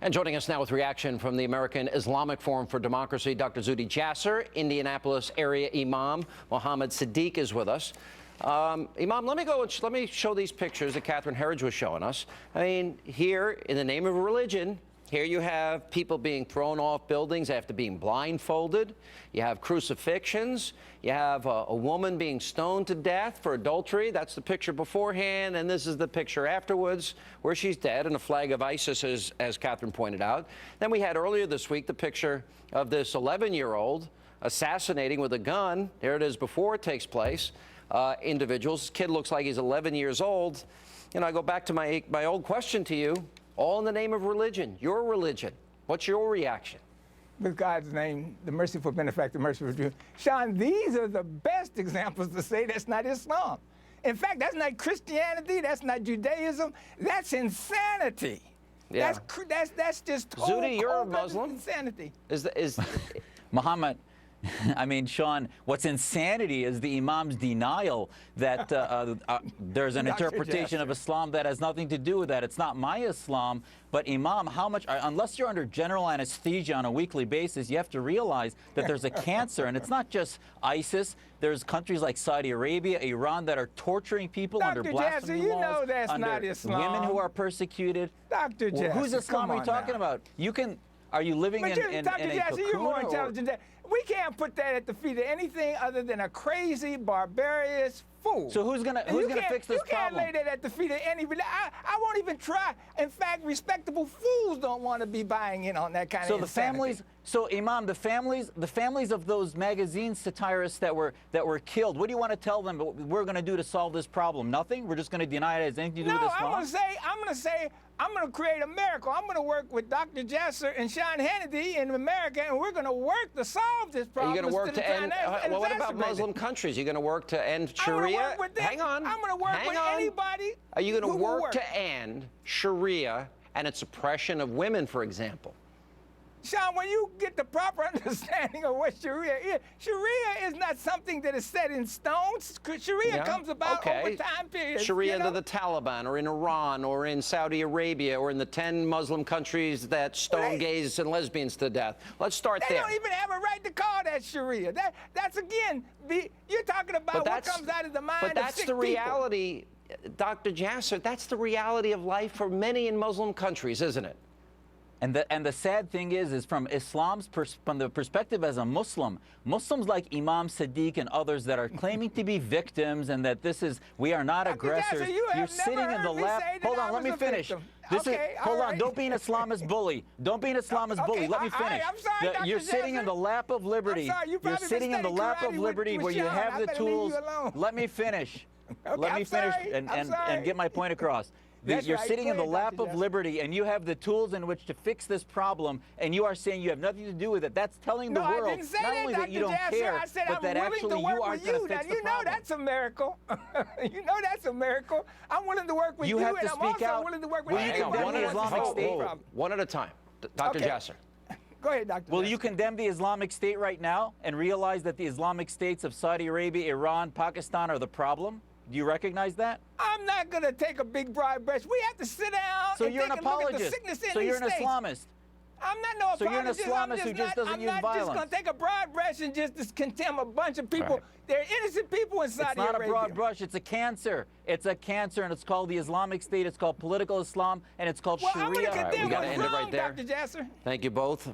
And joining us now with reaction from the American Islamic Forum for Democracy, Dr. Zuhdi Jasser, Indianapolis area Imam Imam Siddeeq is with us. Imam, let me show these pictures that Catherine Herridge was showing us. I mean, here, in the name of religion, here you have people being thrown off buildings after being blindfolded. You have crucifixions. You have a woman being stoned to death for adultery. That's the picture beforehand, and this is the picture afterwards where she's dead, and a flag of ISIS, as Catherine pointed out. Then we had earlier this week the picture of this 11-year-old assassinating with a gun. There it is before it takes place. Individuals. This kid looks like he's 11 years old. You know, I go back to my old question to you. All in the name of religion, your religion. What's your reaction? With God's name, the merciful benefactor, merciful Jew. Sean, these are the best examples to say that's not Islam. In fact, that's not Christianity, that's not Judaism, that's insanity. Yeah. That's just Zuhdi, you're a Muslim. Insanity. Muhammad, I mean, Sean, what's insanity is the Imam's denial that there's an interpretation of Islam that has nothing to do with that. It's not my Islam, but Imam, how much, unless you're under general anesthesia on a weekly basis, you have to realize that there's a cancer, and it's not just ISIS. There's countries like Saudi Arabia, Iran that are torturing people under blasphemy Jasser, you laws, know that's under not Islam. women who are persecuted. Dr. Jasser, whose Islam are you talking about? Are you living in a Dr. Jasser, you're more intelligent than that. We can't put that at the feet of anything other than a crazy, barbarous fool. So who's gonna fix this problem? You can't lay that at the feet of anybody. I won't even try. In fact, respectable fools don't want to be buying in on that kind of insanity. So Imam, the families of those magazine satirists that were killed, what do you want to tell them we're going to do to solve this problem? Nothing? We're just going to deny it as anything to do with Islam? I'm going to create a miracle. I'm going to work with Dr. Jasser and Sean Hannity in America, and we're going to work to solve this problem. Are you going to work to end? Well, what about Muslim countries? Are you going to work to end Sharia? Hang on. I'm going to work with anybody. Are you going to work to end Sharia and its oppression of women, for example? Sean, when you get the proper understanding of what Sharia is not something that is set in stone. Sharia comes about over time periods. Sharia under the Taliban, or in Iran, or in Saudi Arabia, or in the 10 Muslim countries that stone gays and lesbians to death. Let's start there. They don't even have a right to call that Sharia. That's again, you're talking about what comes out of the mind of sick people. But that's the reality, Dr. Jasser. That's the reality of life for many in Muslim countries, isn't it? And the sad thing is from Islam's from the perspective as a Muslim, Muslims like Imam Siddeeq and others that are claiming to be victims and that we are not aggressors. Jasser, you're sitting in the lap. Hold on, let me finish. Hold on, don't be an Islamist bully. Don't be an Islamist bully. Let me finish. I'm sorry, you're sitting in the lap of liberty. You're sitting in the lap of liberty where you have the tools. Let me finish. Let me finish and get my point across. You're sitting in the lap of liberty, and you have the tools in which to fix this problem, and you are saying you have nothing to do with it. That's telling the world not only that you don't care, but that actually you aren't going to fix the problem. You know that's a miracle. You know that's a miracle. I'm willing to work with you, and I'm also willing to work with anybody. One at a time. Dr. Jasser. Go ahead, Dr. Will you condemn the Islamic State right now and realize that the Islamic states of Saudi Arabia, Iran, Pakistan are the problem? Do you recognize that? I'm not going to take a big broad brush. We have to sit down and take a look at the sickness in these states. So you're an Islamist. I'm not no apologist. So you're an Islamist who just doesn't use violence. I'm not just going to take a broad brush and just condemn a bunch of people. Right. There are innocent people in Saudi Arabia. It's not a broad brush. It's a cancer. It's a cancer, and it's called the Islamic State. It's called political Islam, and it's called Sharia. I'm going to condemn we got to end it right there. Dr. Jasser. Thank you both.